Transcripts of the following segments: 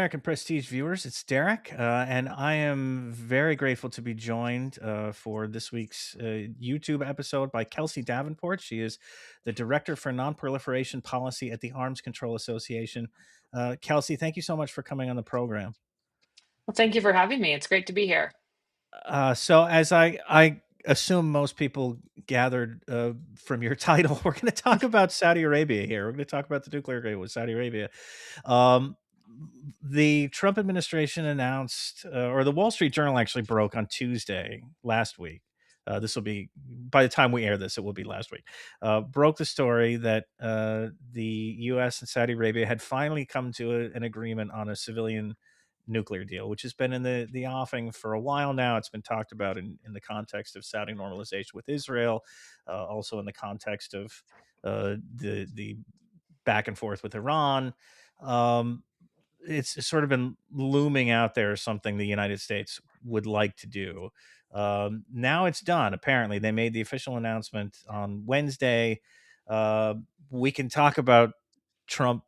American Prestige viewers, it's Derek, and I am very grateful to be joined for this week's YouTube episode by Kelsey Davenport. She is the Director for Nonproliferation Policy at the Arms Control Association. Kelsey, thank you so much for coming on the program. Well, thank you for having me. It's great to be here. So, as I assume most people gathered from your title, we're going to talk about Saudi Arabia here. We're going to talk about the nuclear agreement with Saudi Arabia. Um, the Trump administration announced, or the Wall Street Journal actually broke on Tuesday last week. This will be, by the time we air this, it will be last week. Broke the story that the U.S. and Saudi Arabia had finally come to an agreement on a civilian nuclear deal, which has been in the offing for a while now. It's been talked about in the context of Saudi normalization with Israel, also in the context of the back and forth with Iran. It's sort of been looming out there as something the United States would like to do. Now it's done. Apparently, they made the official announcement on Wednesday. We can talk about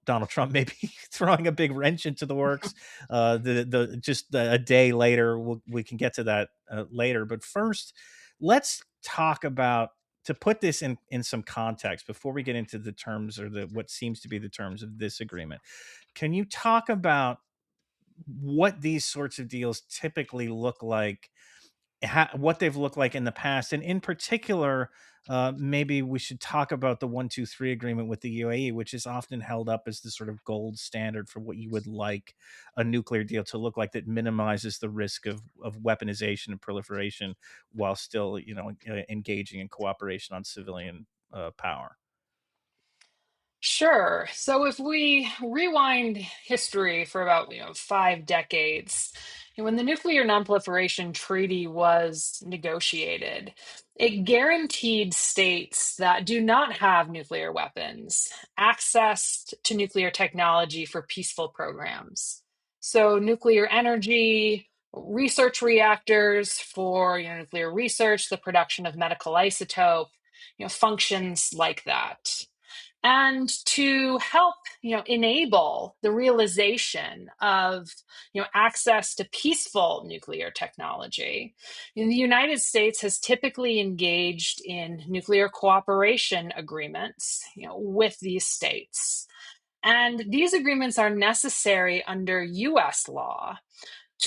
Donald Trump, maybe throwing a big wrench into the works. A day later, we can get to that later. But first, let's talk about, to put this in some context before we get into the terms, or the what seems to be the terms of this agreement. Can you talk about what these sorts of deals typically look like, what they've looked like in the past, and in particular, maybe we should talk about the 123 agreement with the UAE, which is often held up as the sort of gold standard for what you would like a nuclear deal to look like, that minimizes the risk of weaponization and proliferation while still, engaging in cooperation on civilian power. Sure. So if we rewind history for about 5 decades, when the Nuclear Nonproliferation Treaty was negotiated, it guaranteed states that do not have nuclear weapons access to nuclear technology for peaceful programs. So nuclear energy, research reactors for nuclear research, the production of medical isotope, functions like that, and to help enable the realization of access to peaceful nuclear technology. The United States has typically engaged in nuclear cooperation agreements with these states, and these agreements are necessary under U.S. law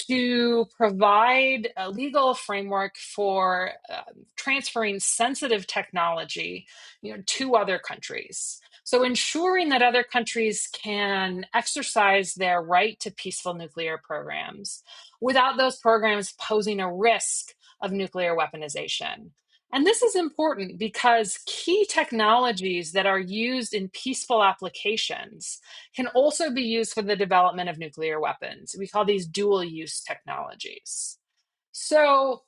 to provide a legal framework for transferring sensitive technology to other countries. So ensuring that other countries can exercise their right to peaceful nuclear programs without those programs posing a risk of nuclear weaponization. And this is important because key technologies that are used in peaceful applications can also be used for the development of nuclear weapons. We call these dual use technologies. So,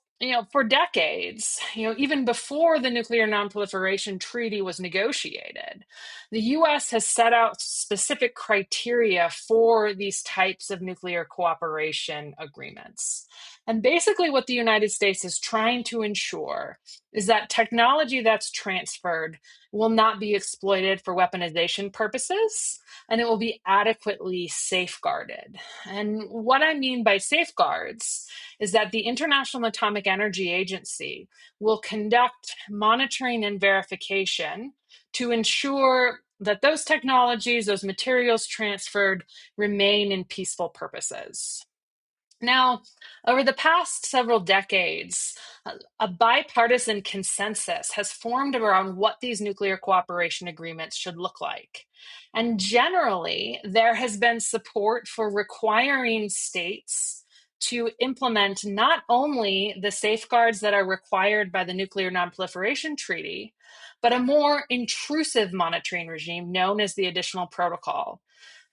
for decades, even before the Nuclear Nonproliferation Treaty was negotiated, the US has set out specific criteria for these types of nuclear cooperation agreements. And basically, what the United States is trying to ensure is that technology that's transferred will not be exploited for weaponization purposes, and it will be adequately safeguarded. And what I mean by safeguards is that the International Atomic Energy Agency will conduct monitoring and verification to ensure that those technologies, those materials transferred, remain in peaceful purposes. Now, over the past several decades, a bipartisan consensus has formed around what these nuclear cooperation agreements should look like. And generally, there has been support for requiring states to implement not only the safeguards that are required by the Nuclear Nonproliferation Treaty, but a more intrusive monitoring regime known as the Additional Protocol.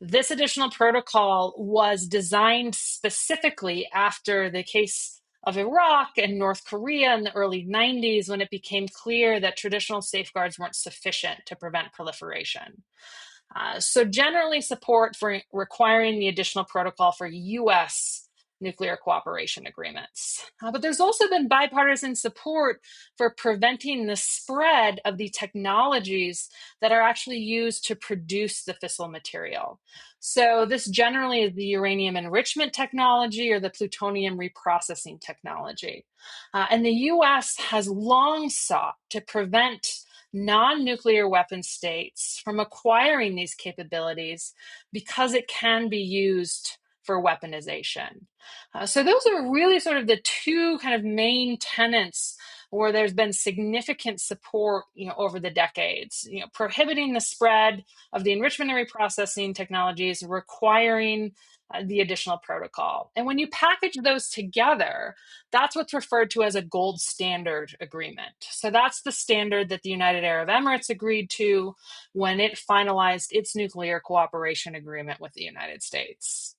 This additional protocol was designed specifically after the case of Iraq and North Korea in the early 90s, when it became clear that traditional safeguards weren't sufficient to prevent proliferation. So generally, support for requiring the additional protocol for U.S. nuclear cooperation agreements. But there's also been bipartisan support for preventing the spread of the technologies that are actually used to produce the fissile material. So, this generally is the uranium enrichment technology or the plutonium reprocessing technology. And the US has long sought to prevent non nuclear weapon states from acquiring these capabilities because it can be used for weaponization. So, those are really sort of the two kind of main tenets where there's been significant support, over the decades. Prohibiting the spread of the enrichment and reprocessing technologies, requiring the additional protocol. And when you package those together, that's what's referred to as a gold standard agreement. So that's the standard that the United Arab Emirates agreed to when it finalized its nuclear cooperation agreement with the United States.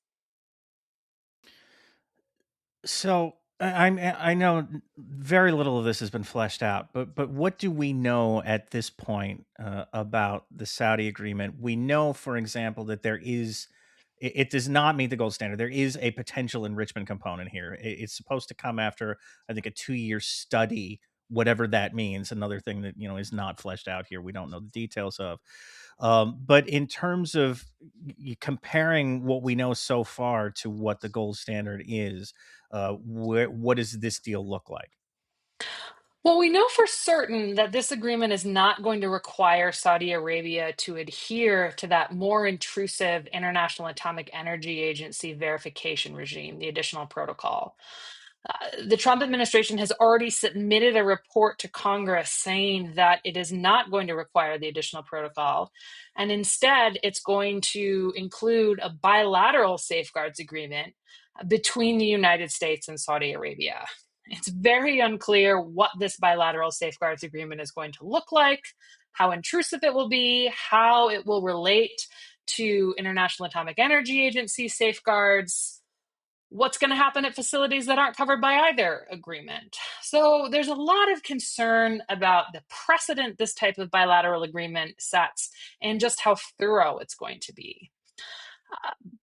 So I know very little of this has been fleshed out, but what do we know at this point about the Saudi agreement? We know, for example, that it does not meet the gold standard. There is a potential enrichment component here. It's supposed to come after, I think, a 2-year study, whatever that means. Another thing that is not fleshed out here. We don't know the details of. But in terms of comparing what we know so far to what the gold standard is, what does this deal look like? Well, we know for certain that this agreement is not going to require Saudi Arabia to adhere to that more intrusive International Atomic Energy Agency verification regime, the additional protocol. The Trump administration has already submitted a report to Congress saying that it is not going to require the additional protocol. And instead, it's going to include a bilateral safeguards agreement between the United States and Saudi Arabia. It's very unclear what this bilateral safeguards agreement is going to look like, how intrusive it will be, how it will relate to International Atomic Energy Agency safeguards, what's going to happen at facilities that aren't covered by either agreement. So there's a lot of concern about the precedent this type of bilateral agreement sets and just how thorough it's going to be.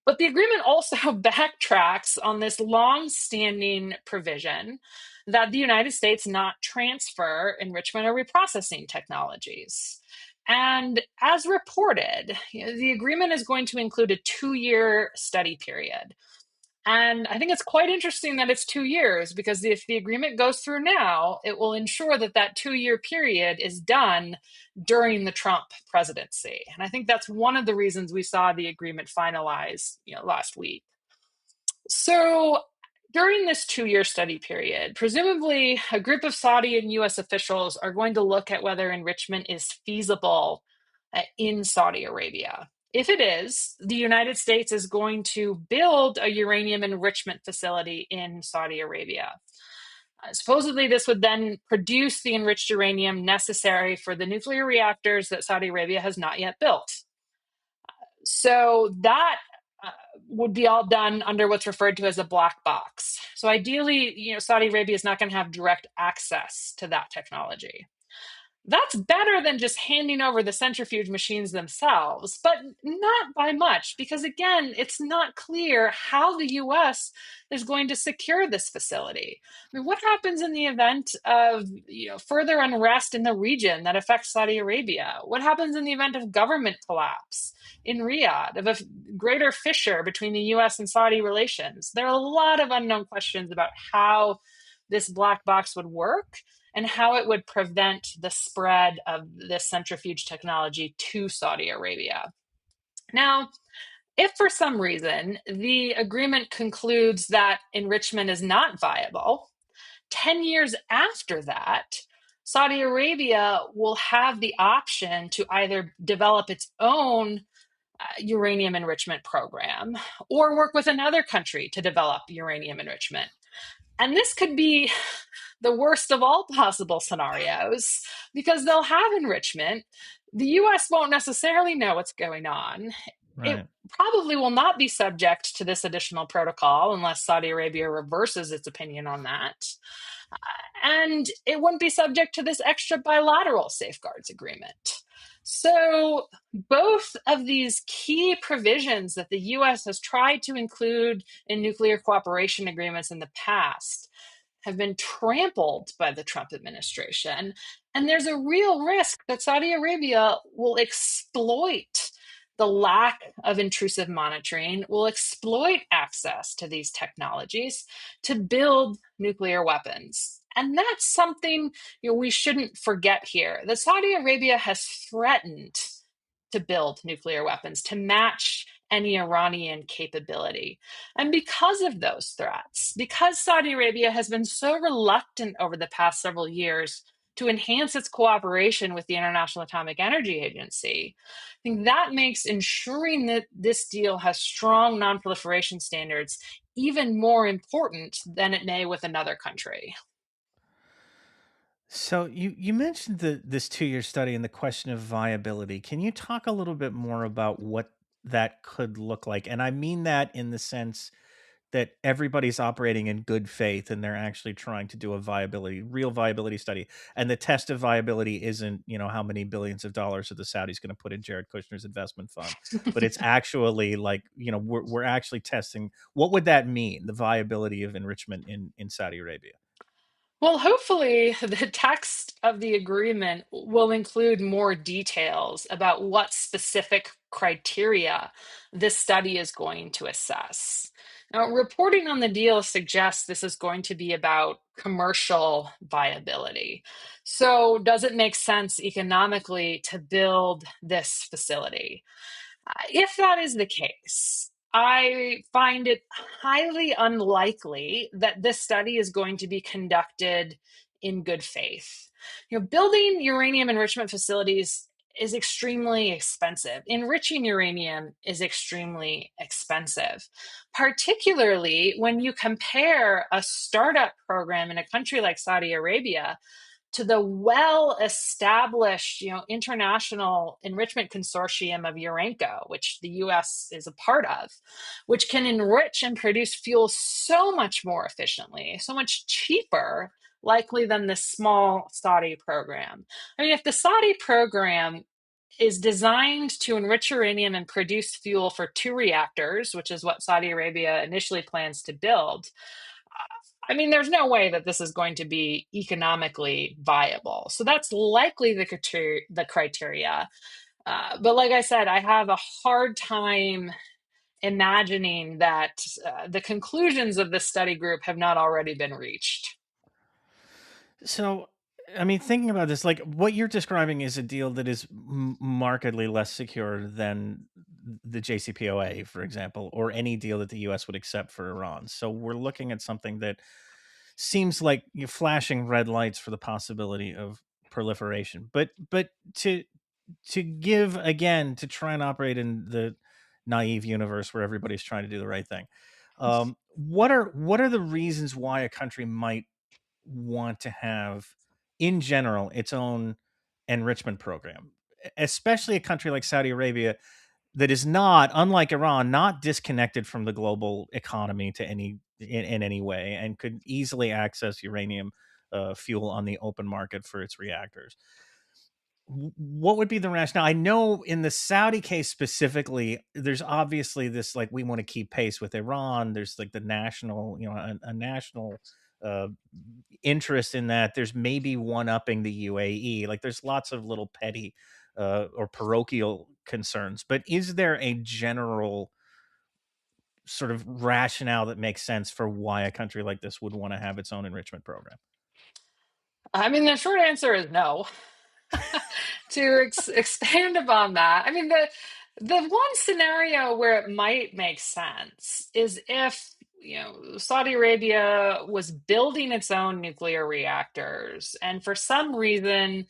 But the agreement also backtracks on this long-standing provision that the United States not transfer enrichment or reprocessing technologies. And as reported, the agreement is going to include a 2-year study period. And I think it's quite interesting that it's 2 years because if the agreement goes through now, it will ensure that that 2-year period is done during the Trump presidency. And I think that's one of the reasons we saw the agreement finalized, last week. So during this 2-year study period, presumably a group of Saudi and US officials are going to look at whether enrichment is feasible in Saudi Arabia. If it is, the United States is going to build a uranium enrichment facility in Saudi Arabia. Supposedly, this would then produce the enriched uranium necessary for the nuclear reactors that Saudi Arabia has not yet built. So that would be all done under what's referred to as a black box. So ideally, Saudi Arabia is not going to have direct access to that technology. That's better than just handing over the centrifuge machines themselves, but not by much, because again, it's not clear how the US is going to secure this facility. I mean, what happens in the event of further unrest in the region that affects Saudi Arabia? What happens in the event of government collapse in Riyadh, of a greater fissure between the US and Saudi relations? There are a lot of unknown questions about how this black box would work and how it would prevent the spread of this centrifuge technology to Saudi Arabia. Now, if for some reason the agreement concludes that enrichment is not viable, 10 years after that, Saudi Arabia will have the option to either develop its own uranium enrichment program or work with another country to develop uranium enrichment. And this could be the worst of all possible scenarios because they'll have enrichment. The US won't necessarily know what's going on. It Right. probably will not be subject to this additional protocol unless Saudi Arabia reverses its opinion on that. And it wouldn't be subject to this extra bilateral safeguards agreement. So, both of these key provisions that the US has tried to include in nuclear cooperation agreements in the past have been trampled by the Trump administration. And there's a real risk that Saudi Arabia will exploit the lack of intrusive monitoring, will exploit access to these technologies to build nuclear weapons. And that's something we shouldn't forget here. That Saudi Arabia has threatened to build nuclear weapons to match any Iranian capability. And because of those threats, because Saudi Arabia has been so reluctant over the past several years to enhance its cooperation with the International Atomic Energy Agency, I think that makes ensuring that this deal has strong nonproliferation standards even more important than it may with another country. So you mentioned this 2-year study and the question of viability. Can you talk a little bit more about what that could look like? And I mean that in the sense that everybody's operating in good faith and they're actually trying to do a real viability study. And the test of viability isn't, how many billions of dollars are the Saudis going to put in Jared Kushner's investment fund, but it's actually like, we're actually testing what would that mean, the viability of enrichment in Saudi Arabia. Well, hopefully, the text of the agreement will include more details about what specific criteria this study is going to assess. Now, reporting on the deal suggests this is going to be about commercial viability. So, does it make sense economically to build this facility? If that is the case, I find it highly unlikely that this study is going to be conducted in good faith. Building uranium enrichment facilities is extremely expensive. Enriching uranium is extremely expensive, particularly when you compare a startup program in a country like Saudi Arabia to the well-established, international enrichment consortium of Urenco, which the U.S. is a part of, which can enrich and produce fuel so much more efficiently, so much cheaper, likely than the small Saudi program. I mean, if the Saudi program is designed to enrich uranium and produce fuel for 2 reactors, which is what Saudi Arabia initially plans to build, I mean, there's no way that this is going to be economically viable. So that's likely the criteria. But like I said, I have a hard time imagining that the conclusions of this study group have not already been reached. So, I mean, thinking about this, like what you're describing is a deal that is markedly less secure than the JCPOA, for example, or any deal that the U.S. would accept for Iran. So we're looking at something that seems like you're flashing red lights for the possibility of proliferation. But to give again to try and operate in the naive universe where everybody's trying to do the right thing. What are the reasons why a country might want to have, in general, its own enrichment program, especially a country like Saudi Arabia that is not, unlike Iran, not disconnected from the global economy to in any way, and could easily access uranium fuel on the open market for its reactors. What would be the rationale? I know in the Saudi case specifically, there's obviously this like we want to keep pace with Iran. There's like the national, a national uh, interest in that. There's maybe one upping the UAE. Like there's lots of little petty or parochial concerns. But is there a general sort of rationale that makes sense for why a country like this would want to have its own enrichment program? I mean, the short answer is no. To expand upon that, I mean, the one scenario where it might make sense is if Saudi Arabia was building its own nuclear reactors, and for some reason,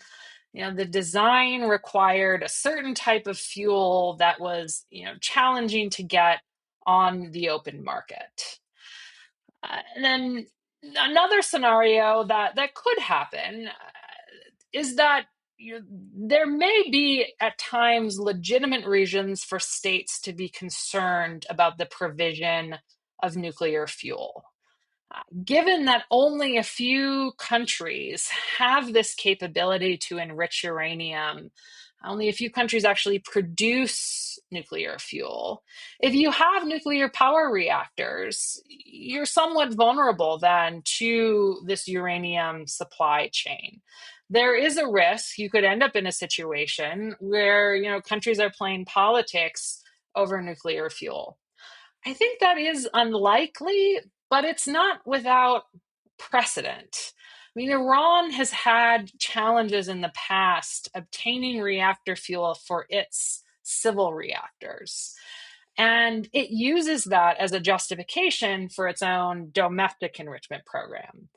the design required a certain type of fuel that was challenging to get on the open market. And then another scenario that could happen is that there may be at times legitimate reasons for states to be concerned about the provision of nuclear fuel. Given that only a few countries have this capability to enrich uranium, only a few countries actually produce nuclear fuel. If you have nuclear power reactors, you're somewhat vulnerable then to this uranium supply chain. There is a risk you could end up in a situation where, countries are playing politics over nuclear fuel. I think that is unlikely, but it's not without precedent. I mean, Iran has had challenges in the past obtaining reactor fuel for its civil reactors. And it uses that as a justification for its own domestic enrichment program.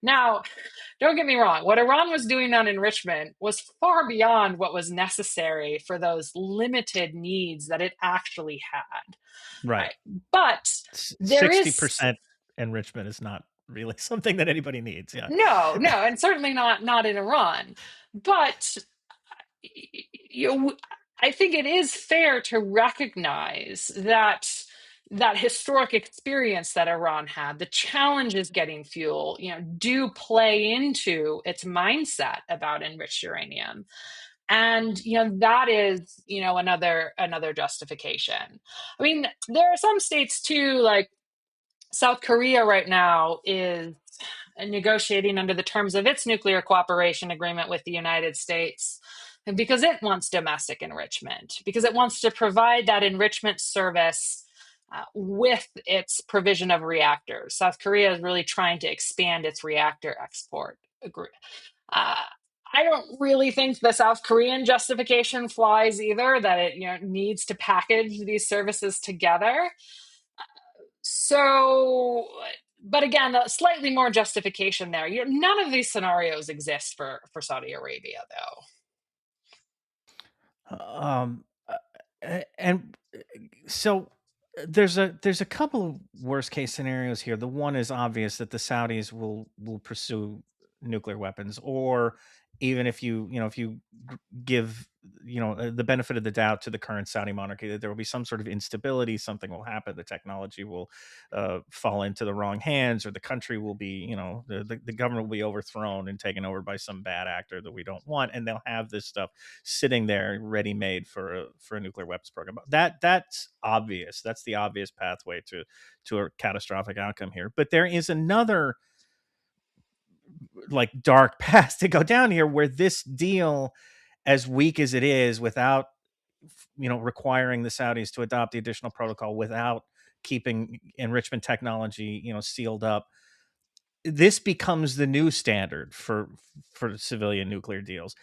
Now, don't get me wrong, what Iran was doing on enrichment was far beyond what was necessary for those limited needs that it actually had. Right. Right. But there is 60% enrichment is not really something that anybody needs. Yeah. no, and certainly not in Iran. But you know, I think it is fair to recognize that historic experience that Iran had, the challenges getting fuel, do play into its mindset about enriched uranium. And that is another justification. I mean, there are some states too, like South Korea right now is negotiating under the terms of its nuclear cooperation agreement with the United States because it wants domestic enrichment, because it wants to provide that enrichment service with its provision of reactors. South Korea is really trying to expand its reactor export agreement. Uh, I don't really think the South Korean justification flies either, that it needs to package these services together. So, but again, a slightly more justification there. None of these scenarios exist for Saudi Arabia, though. Um, and so there's a couple of worst case scenarios here. The one is obvious that the Saudis will pursue nuclear weapons, or even if you give the benefit of the doubt to the current Saudi monarchy, that there will be some sort of instability, something will happen, the technology will fall into the wrong hands, or the country will be the government will be overthrown and taken over by some bad actor that we don't want, and they'll have this stuff sitting there ready made for a nuclear weapons program. That's obvious. That's the obvious pathway to a catastrophic outcome here. But there is another like dark path to go down here, where this deal, as weak as it is, without requiring the Saudis to adopt the additional protocol, without keeping enrichment technology sealed up, this becomes the new standard for civilian nuclear deals.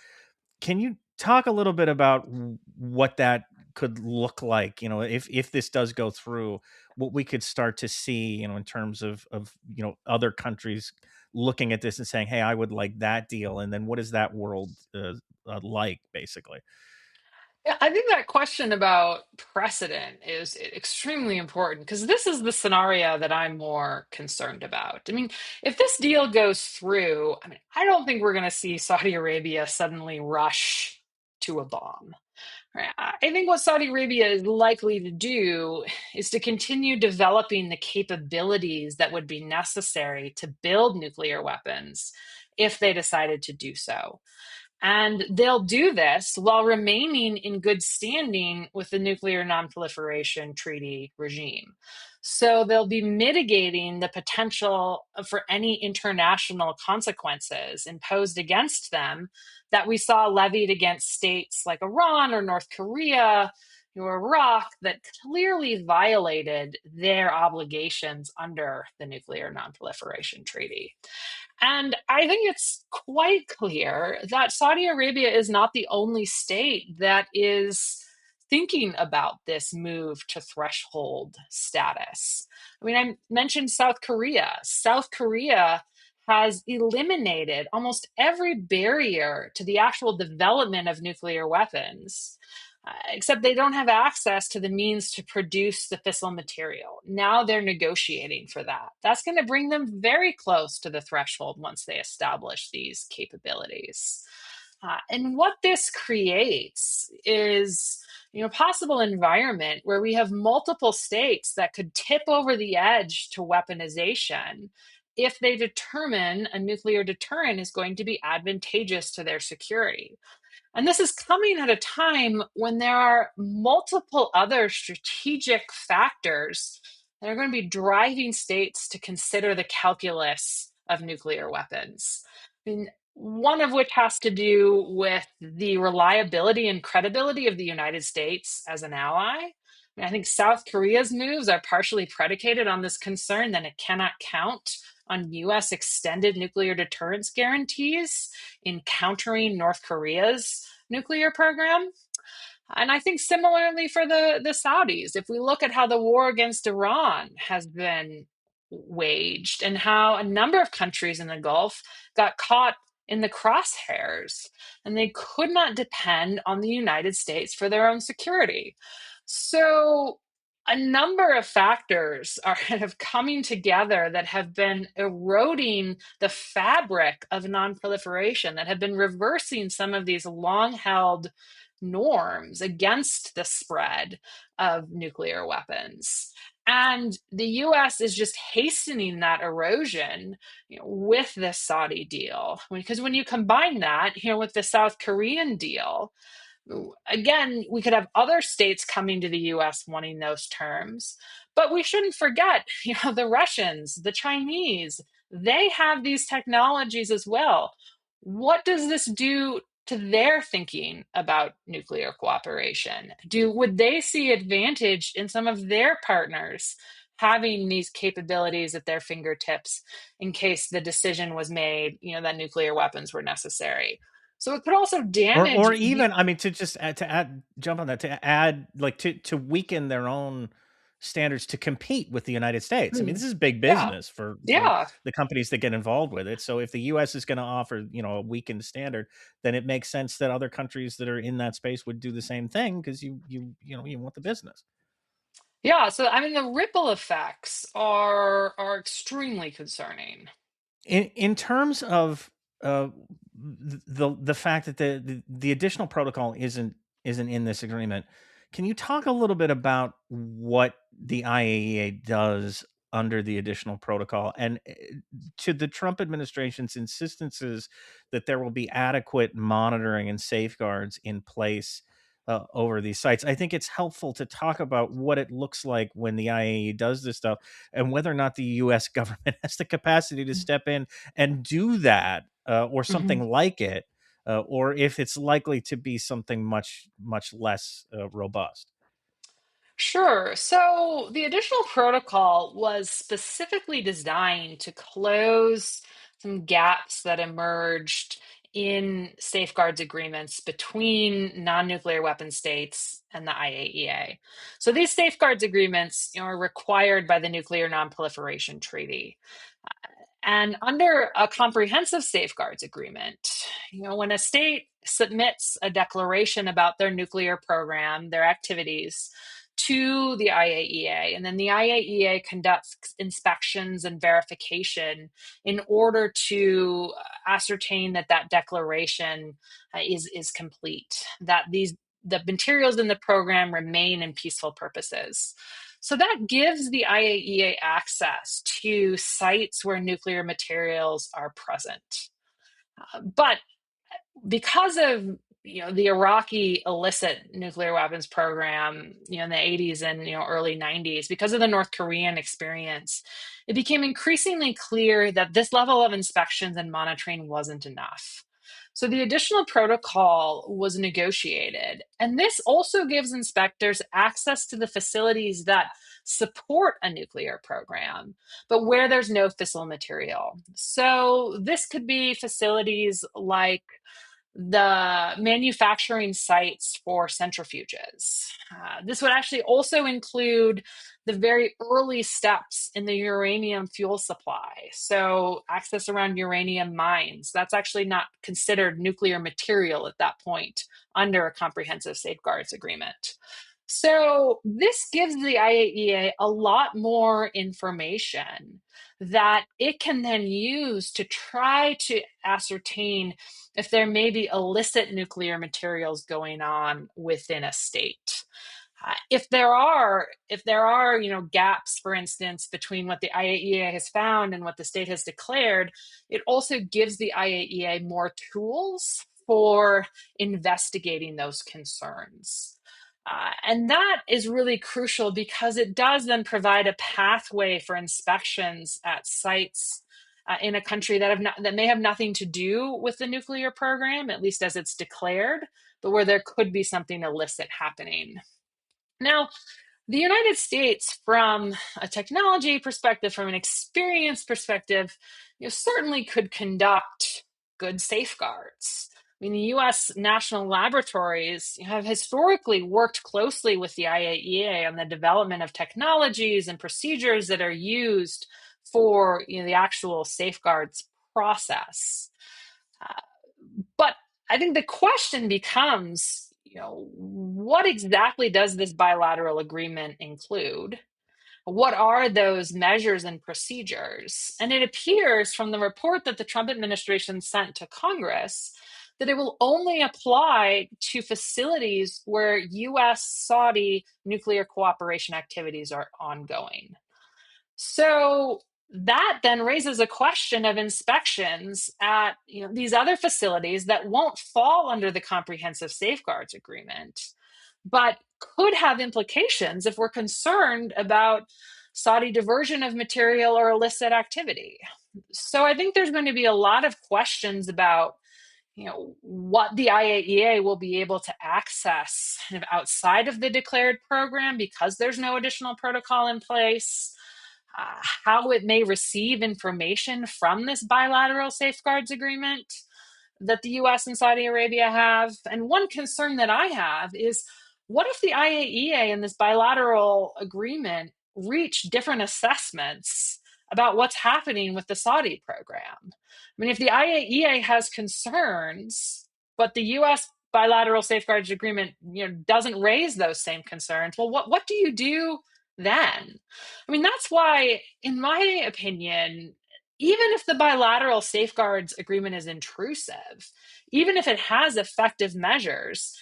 Can you talk a little bit about what that could look like? If this does go through, what we could start to see, in terms of other countries looking at this and saying, "Hey, I would like that deal," and then what is that world like, basically? Yeah, I think that question about precedent is extremely important because this is the scenario that I'm more concerned about. I mean, if this deal goes through, I don't think we're going to see Saudi Arabia suddenly rush to a bomb. Right. I think what Saudi Arabia is likely to do is to continue developing the capabilities that would be necessary to build nuclear weapons if they decided to do so. And they'll do this while remaining in good standing with the Nuclear Nonproliferation Treaty regime. So they'll be mitigating the potential for any international consequences imposed against them that we saw levied against states like Iran or North Korea or Iraq that clearly violated their obligations under the Nuclear Nonproliferation Treaty. And I think it's quite clear that Saudi Arabia is not the only state that is thinking about this move to threshold status. I mean, I mentioned South Korea. South Korea has eliminated almost every barrier to the actual development of nuclear weapons. Except they don't have access to the means to produce the fissile material. Now they're negotiating for that. That's going to bring them very close to the threshold once they establish these capabilities. And what this creates is possible environment where we have multiple states that could tip over the edge to weaponization if they determine a nuclear deterrent is going to be advantageous to their security. And this is coming at a time when there are multiple other strategic factors that are going to be driving states to consider the calculus of nuclear weapons. I mean, one of which has to do with the reliability and credibility of the United States as an ally. I think South Korea's moves are partially predicated on this concern that it cannot count on US extended nuclear deterrence guarantees in countering North Korea's nuclear program. And I think similarly for the Saudis, if we look at how the war against Iran has been waged and how a number of countries in the Gulf got caught in the crosshairs and they could not depend on the United States for their own security. So a number of factors are kind of coming together that have been eroding the fabric of nonproliferation, that have been reversing some of these long held norms against the spread of nuclear weapons. And the US is just hastening that erosion, with this Saudi deal. Because when you combine that, with the South Korean deal, again, we could have other states coming to the US wanting those terms, but we shouldn't forget, the Russians, the Chinese, they have these technologies as well. What does this do to their thinking about nuclear cooperation? Would they see advantage in some of their partners having these capabilities at their fingertips in case the decision was made, that nuclear weapons were necessary? So it could also damage Or the. even, I mean, to just add jump on that, to add, like, to weaken their own standards to compete with the United States. I mean, Hmm. this is big Yeah, business for yeah, the companies that get involved with it. So if the US is going to offer, a weakened standard, then it makes sense that other countries that are in that space would do the same thing, because you want the business. yeah. So I mean, the ripple effects are extremely concerning. In terms of the fact that the additional protocol isn't in this agreement, can you talk a little bit about what the IAEA does under the additional protocol, and to the Trump administration's insistences that there will be adequate monitoring and safeguards in place over these sites? I think it's helpful to talk about what it looks like when the IAEA does this stuff, and whether or not the U.S. government has the capacity to step in and do that, or Mhm. something like it, or if it's likely to be something much less robust. Sure. So the additional protocol was specifically designed to close some gaps that emerged in safeguards agreements between non-nuclear weapon states and the IAEA. So these safeguards agreements, are required by the Nuclear Nonproliferation Treaty. And under a comprehensive safeguards agreement, when a state submits a declaration about their nuclear program, their activities to the IAEA, and then the IAEA conducts inspections and verification in order to ascertain that that declaration is complete, that the materials in the program remain in peaceful purposes. So that gives the IAEA access to sites where nuclear materials are present. But because of the Iraqi illicit nuclear weapons program, in the 80s and early 90s, because of the North Korean experience, it became increasingly clear that this level of inspections and monitoring wasn't enough. So the additional protocol was negotiated, and this also gives inspectors access to the facilities that support a nuclear program, but where there's no fissile material. So this could be facilities like the manufacturing sites for centrifuges. This would actually also include the very early steps in the uranium fuel supply. So, access around uranium mines, that's actually not considered nuclear material at that point under a comprehensive safeguards agreement. So, this gives the IAEA a lot more information that it can then use to try to ascertain if there may be illicit nuclear materials going on within a state. If there are gaps, for instance, between what the IAEA has found and what the state has declared, it also gives the IAEA more tools for investigating those concerns. And that is really crucial because it does then provide a pathway for inspections at sites in a country that may have nothing to do with the nuclear program, at least as it's declared, but where there could be something illicit happening. Now, the United States, from a technology perspective, from an experience perspective, certainly could conduct good safeguards. I mean, the U.S. national laboratories have historically worked closely with the IAEA on the development of technologies and procedures that are used for the actual safeguards process. Uh, but I think the question becomes, what exactly does this bilateral agreement include? What are those measures and procedures? And it appears from the report that the Trump administration sent to Congress that it will only apply to facilities where U.S. Saudi nuclear cooperation activities are ongoing. So that then raises a question of inspections at these other facilities that won't fall under the Comprehensive Safeguards Agreement, but could have implications if we're concerned about Saudi diversion of material or illicit activity. So I think there's going to be a lot of questions about what the IAEA will be able to access kind of outside of the declared program because there's no additional protocol in place, how it may receive information from this bilateral safeguards agreement that the US and Saudi Arabia have. And one concern that I have is, what if the IAEA and this bilateral agreement reach different assessments about what's happening with the Saudi program? I mean, if the IAEA has concerns, but the US bilateral safeguards agreement doesn't raise those same concerns, well, what do you do then? I mean, that's why, in my opinion, even if the bilateral safeguards agreement is intrusive, even if it has effective measures,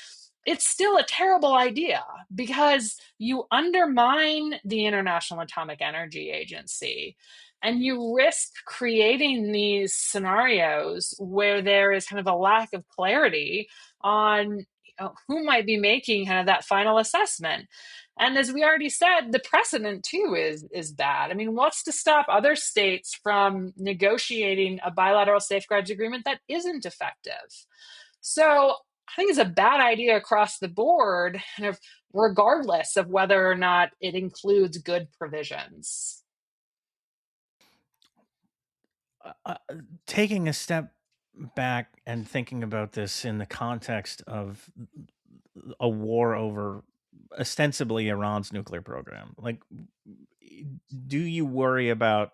it's still a terrible idea because you undermine the International Atomic Energy Agency and you risk creating these scenarios where there is kind of a lack of clarity on who might be making kind of that final assessment. And as we already said, the precedent too is bad. I mean, what's to stop other states from negotiating a bilateral safeguards agreement that isn't effective? So I think it's a bad idea across the board, kind of regardless of whether or not it includes good provisions. Taking a step back and thinking about this in the context of a war over ostensibly Iran's nuclear program, like, do you worry about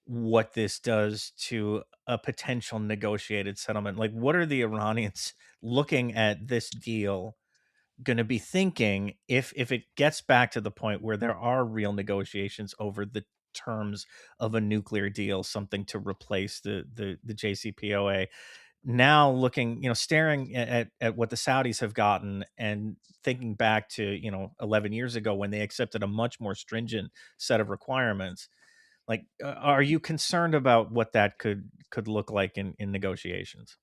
what this does to a potential negotiated settlement? Like, what are the Iranians looking at this deal going to be thinking if it gets back to the point where there are real negotiations over the terms of a nuclear deal, something to replace the JCPOA? Now looking, staring at what the Saudis have gotten and thinking back to 11 years ago when they accepted a much more stringent set of requirements, like, are you concerned about what that could look like in negotiations?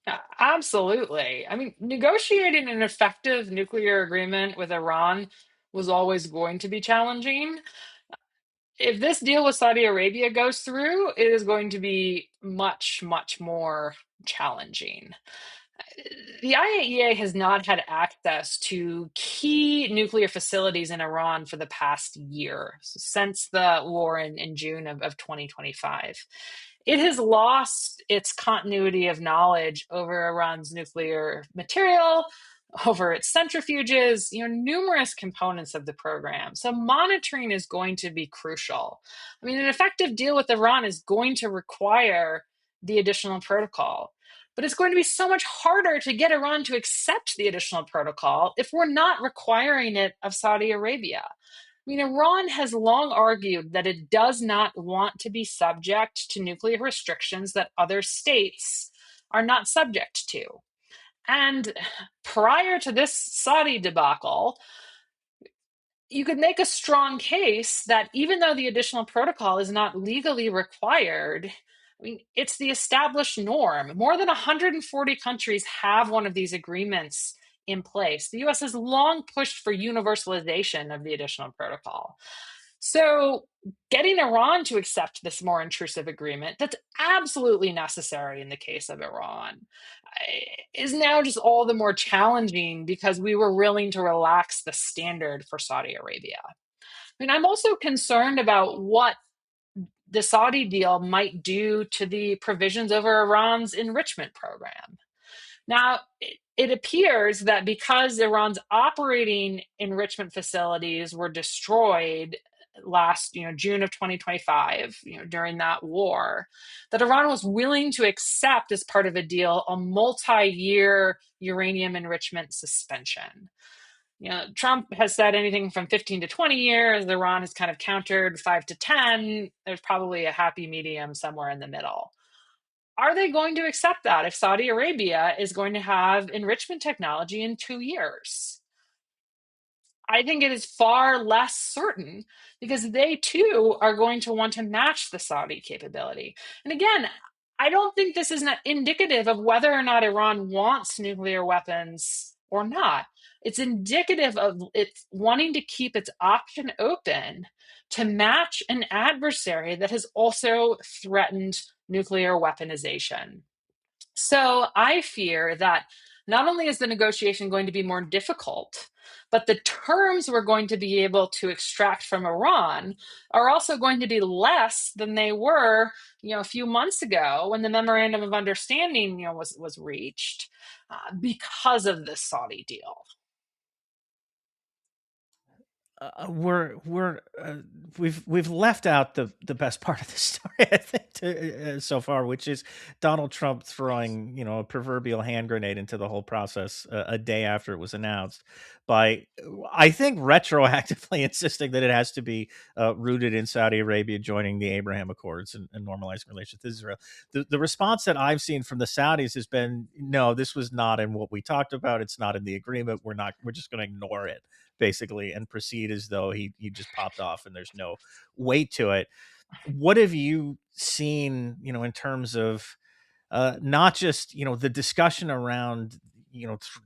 Yeah, absolutely. I mean, negotiating an effective nuclear agreement with Iran was always going to be challenging. If this deal with Saudi Arabia goes through, it is going to be much, much more challenging. The IAEA has not had access to key nuclear facilities in Iran for the past year, since the war in June of 2025. It has lost its continuity of knowledge over Iran's nuclear material, over its centrifuges, numerous components of the program. So monitoring is going to be crucial. I mean, an effective deal with Iran is going to require the additional protocol. But it's going to be so much harder to get Iran to accept the additional protocol if we're not requiring it of Saudi Arabia. I mean, Iran has long argued that it does not want to be subject to nuclear restrictions that other states are not subject to. And prior to this Saudi debacle, you could make a strong case that even though the additional protocol is not legally required, I mean, it's the established norm. More than 140 countries have one of these agreements in place. The US has long pushed for universalization of the additional protocol. So, getting Iran to accept this more intrusive agreement, that's absolutely necessary in the case of Iran, is now just all the more challenging because we were willing to relax the standard for Saudi Arabia. I mean, I'm also concerned about what the Saudi deal might do to the provisions over Iran's enrichment program. Now, it appears that because Iran's operating enrichment facilities were destroyed last, June of 2025, during that war, that Iran was willing to accept as part of a deal a multi-year uranium enrichment suspension. Trump has said anything from 15 to 20 years. Iran has kind of countered 5 to 10. There's probably a happy medium somewhere in the middle. Are they going to accept that if Saudi Arabia is going to have enrichment technology in 2 years? I think it is far less certain because they too are going to want to match the Saudi capability. And again, I don't think this is indicative of whether or not Iran wants nuclear weapons or not. It's indicative of it wanting to keep its option open to match an adversary that has also threatened nuclear weaponization. So I fear that not only is the negotiation going to be more difficult, but the terms we're going to be able to extract from Iran are also going to be less than they were, a few months ago when the memorandum of understanding, was reached because of this Saudi deal. We're we've left out the best part of the story, I think, so far, which is Donald Trump throwing a proverbial hand grenade into the whole process a day after it was announced by, I think, retroactively insisting that it has to be rooted in Saudi Arabia joining the Abraham Accords and normalizing relations with Israel. The response that I've seen from the Saudis has been, no, this was not in what we talked about. It's not in the agreement. We're just going to ignore it, basically, and proceed as though he just popped off and there's no weight to it. What have you seen, in terms of not just the discussion around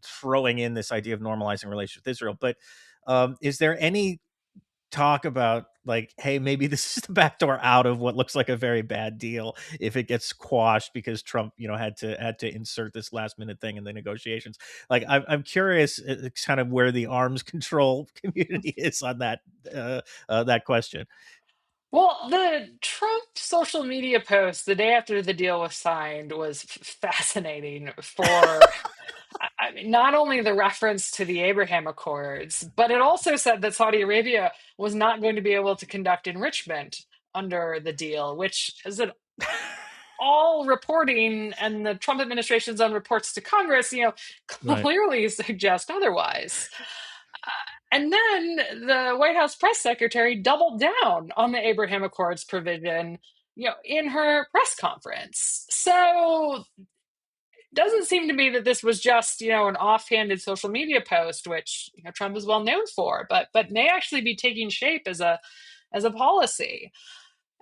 throwing in this idea of normalizing relations with Israel, but is there any talk about, like, hey, maybe this is the back door out of what looks like a very bad deal if it gets quashed because Trump, had to insert this last minute thing in the negotiations? Like, I'm curious, kind of where the arms control community is on that question. Well, the Trump social media post the day after the deal was signed was fascinating for, I mean, not only the reference to the Abraham Accords, but it also said that Saudi Arabia was not going to be able to conduct enrichment under the deal, which is an all reporting and the Trump administration's own reports to Congress, Right. clearly suggest otherwise. And then the White House press secretary doubled down on the Abraham Accords provision, in her press conference. So it doesn't seem to me that this was just, an offhanded social media post, which Trump is well known for, but may actually be taking shape as a policy.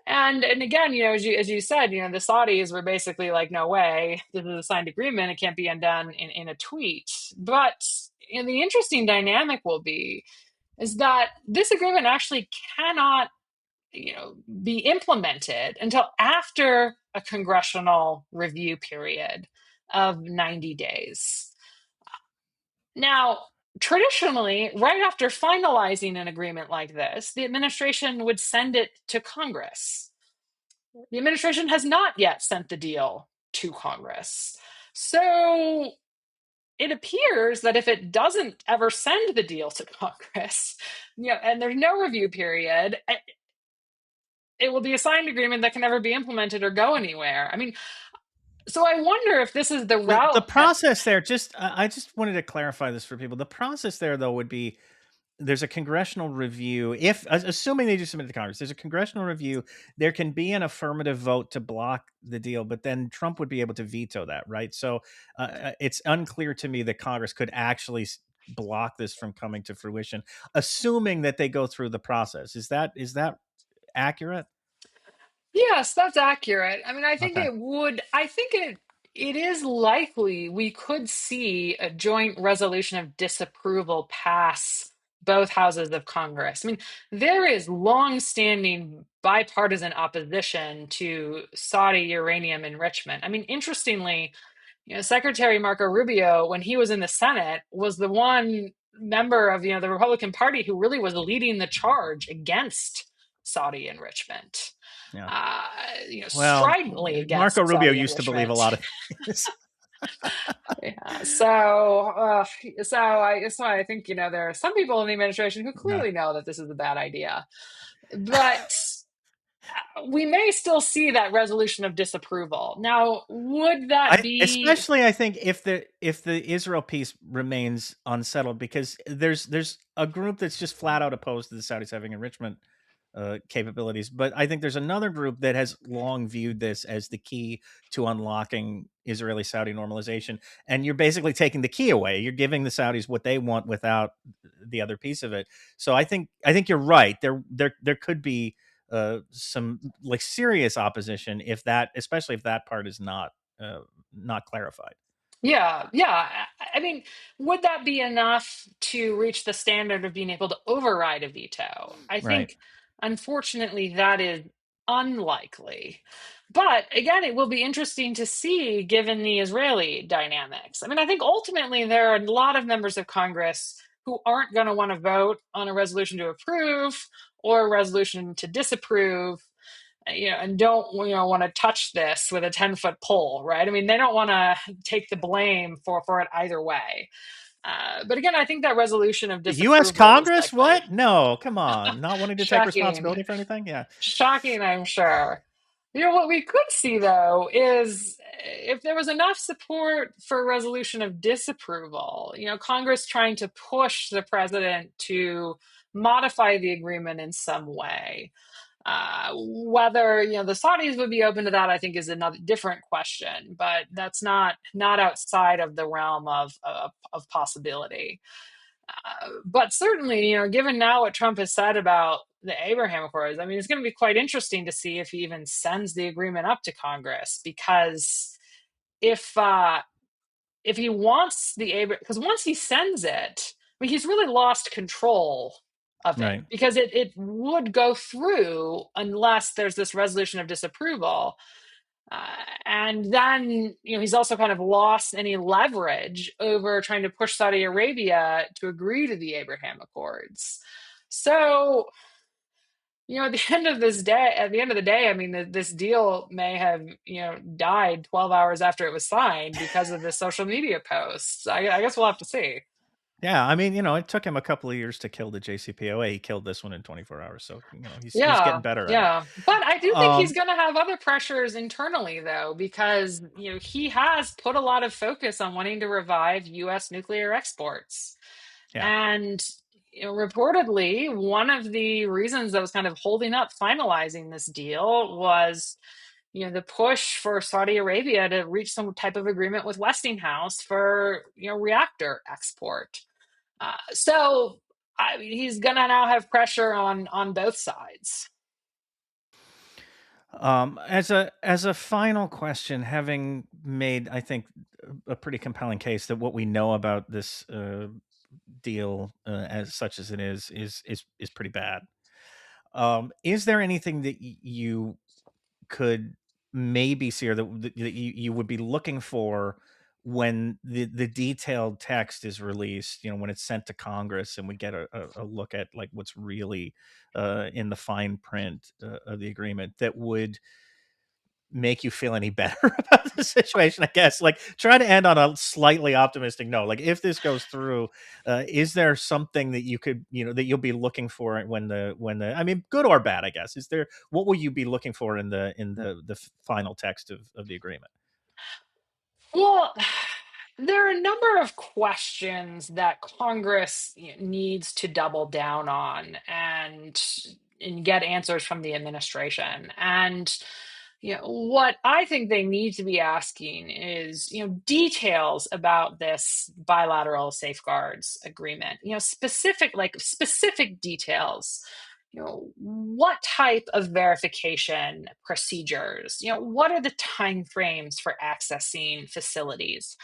And again, as you said, the Saudis were basically like, no way, this is a signed agreement, it can't be undone in a tweet. But the interesting dynamic will be is that this agreement actually cannot, be implemented until after a congressional review period of 90 days. Now, traditionally, right after finalizing an agreement like this, the administration would send it to Congress. The administration has not yet sent the deal to Congress. So it appears that if it doesn't ever send the deal to Congress, and there's no review period, it will be a signed agreement that can never be implemented or go anywhere. I mean, so I wonder if this is the The route that. process there, I just wanted to clarify this for people. The process there, though, would be, there's a congressional review. If, assuming they do submit it to Congress, there's a congressional review. There can be an affirmative vote to block the deal, but then Trump would be able to veto that, right? So it's unclear to me that Congress could actually block this from coming to fruition, assuming that they go through the process. Is that accurate? Yes, that's accurate. I mean, Okay. I think it is likely we could see a joint resolution of disapproval pass both houses of Congress. I mean, there is long-standing bipartisan opposition to Saudi uranium enrichment. I mean, interestingly, Secretary Marco Rubio, when he was in the Senate, was the one member of, the Republican Party who really was leading the charge against Saudi enrichment, Yeah. uh, Well, stridently Marco against Rubio Saudi used to believe a enrichment. lot of things. Yeah. So I think, there are some people in the administration who Yeah. clearly know that this is a bad idea. But we may still see that resolution of disapproval. Now, would that be? I think if the Israel piece remains unsettled, because there's a group that's just flat out opposed to the Saudis having enrichment capabilities, but I think there's another group that has long viewed this as the key to unlocking Israeli Saudi normalization, and you're basically taking the key away. You're giving the Saudis what they want without the other piece of it. So I think you're right. There could be some like serious opposition if that, especially if that part is uh, not clarified. Yeah, yeah. I mean, would that be enough to reach the standard of being able to override a veto? I Right. think, unfortunately, that is unlikely. But again, it will be interesting to see given the Israeli dynamics. I mean, I think ultimately there are a lot of members of Congress who aren't going to want to vote on a resolution to approve or a resolution to disapprove, and don't want to touch this with a 10-foot pole, right? I mean, they don't want to take the blame for it either way. But again, I think that resolution of The U.S. disapproval is Congress? likely. What? No, come on. Not wanting to take Shocking. responsibility for anything? Yeah. Shocking, I'm sure. What we could see though is if there was enough support for a resolution of disapproval, Congress trying to push the president to modify the agreement in some way. Whether the Saudis would be open to that, I think, is another different question. But that's not outside of the realm of possibility. But certainly, given now what Trump has said about the Abraham Accords, I mean, it's going to be quite interesting to see if he even sends the agreement up to Congress. Because if if he wants the Abraham, because once he sends it, I mean, he's really lost control of it Right. because it would go through unless there's this resolution of disapproval. Uh, and then, he's also kind of lost any leverage over trying to push Saudi Arabia to agree to the Abraham Accords. So, at the end of the day, I mean, this deal may have, died 12 hours after it was signed because of the social media posts. I guess we'll have to see. Yeah. I mean, it took him a couple of years to kill the JCPOA. He killed this one in 24 hours. So, he's getting Yeah, better at it. yeah. But I do think he's Um, going to have other pressures internally, though, because, he has put a lot of focus on wanting to revive U.S. nuclear exports. yeah. And, reportedly, one of the reasons that was kind of holding up finalizing this deal was, the push for Saudi Arabia to reach some type of agreement with Westinghouse for, reactor export. So he's gonna now have pressure on both sides. As a final question, having made, I think, a pretty compelling case that what we know about this deal, as such as it is pretty bad. Is there anything that you could maybe see, or that you would be looking for when the detailed text is released, when it's sent to Congress and we get a look at like what's really in the fine print of the agreement, that would make you feel any better about the situation? I guess, like, try to end on a slightly optimistic note. Like, if this goes through, is there something that you could, that you'll be looking for when the I mean, good or bad, I guess, is there, what will you be looking for in the final text of the agreement? Well, there are a number of questions that Congress needs to double down on and get answers from the administration. And What I think they need to be asking is, details about this bilateral safeguards agreement. Specific details. What type of verification procedures? What are the timeframes for accessing facilities?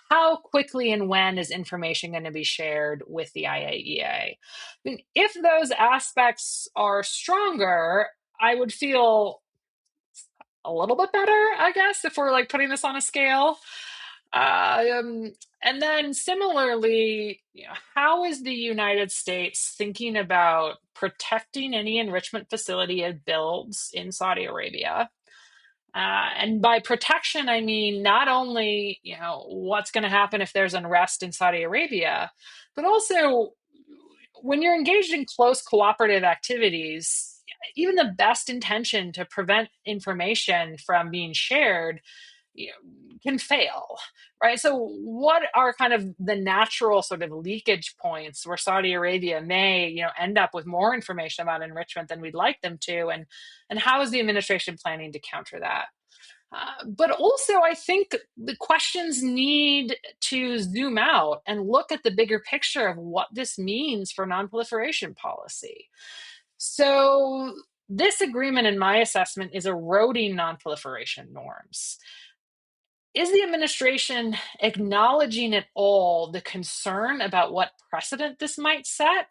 How quickly and when is information going to be shared with the IAEA? Mean, if those aspects are stronger, I would feel a little bit better, I guess, if we're like putting this on a scale. And then similarly, how is the United States thinking about protecting any enrichment facility it builds in Saudi Arabia? And by protection, I mean not only what's going to happen if there's unrest in Saudi Arabia, but also when you're engaged in close cooperative activities, even the best intention to prevent information from being shared can fail, right? So, what are kind of the natural sort of leakage points where Saudi Arabia may, end up with more information about enrichment than we'd like them to, and how is the administration planning to counter that? But also, I think the questions need to zoom out and look at the bigger picture of what this means for nonproliferation policy. So, this agreement, in my assessment, is eroding nonproliferation norms. Is the administration acknowledging at all the concern about what precedent this might set?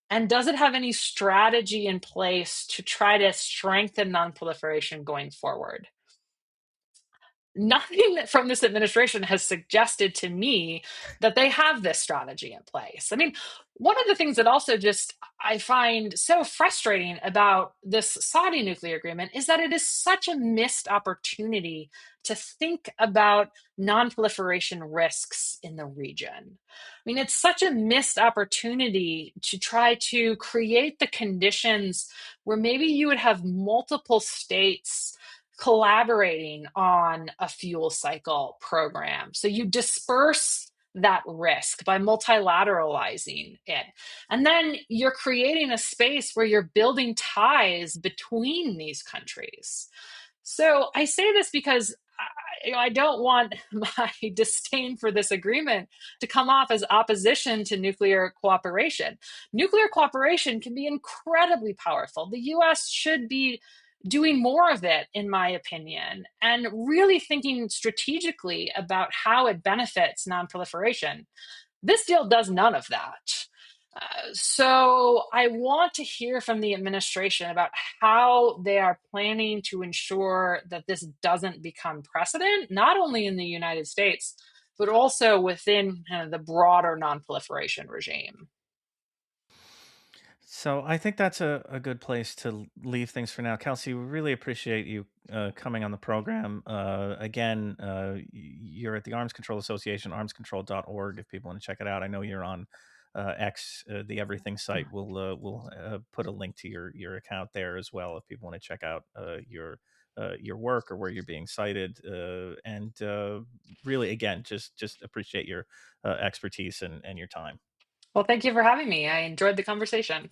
And does it have any strategy in place to try to strengthen nonproliferation going forward? Nothing from this administration has suggested to me that they have this strategy in place. I mean, one of the things that also just I find so frustrating about this Saudi nuclear agreement is that it is such a missed opportunity to think about nonproliferation risks in the region. I mean, it's such a missed opportunity to try to create the conditions where maybe you would have multiple states collaborating on a fuel cycle program. So you disperse that risk by multilateralizing it. And then you're creating a space where you're building ties between these countries. So I say this because I don't want my disdain for this agreement to come off as opposition to nuclear cooperation. Nuclear cooperation can be incredibly powerful. The US should be doing more of it, in my opinion, and really thinking strategically about how it benefits nonproliferation. This deal does none of that. So I want to hear from the administration about how they are planning to ensure that this doesn't become precedent, not only in the United States, but also within the broader nonproliferation regime. So I think that's a good place to leave things for now. Kelsey, we really appreciate you coming on the program. Again, you're at the Arms Control Association, armscontrol.org, if people want to check it out. I know you're on X, the Everything site. We'll put a link to your account there as well if people want to check out your work or where you're being cited. And really, again, just appreciate your expertise and your time. Well, thank you for having me. I enjoyed the conversation.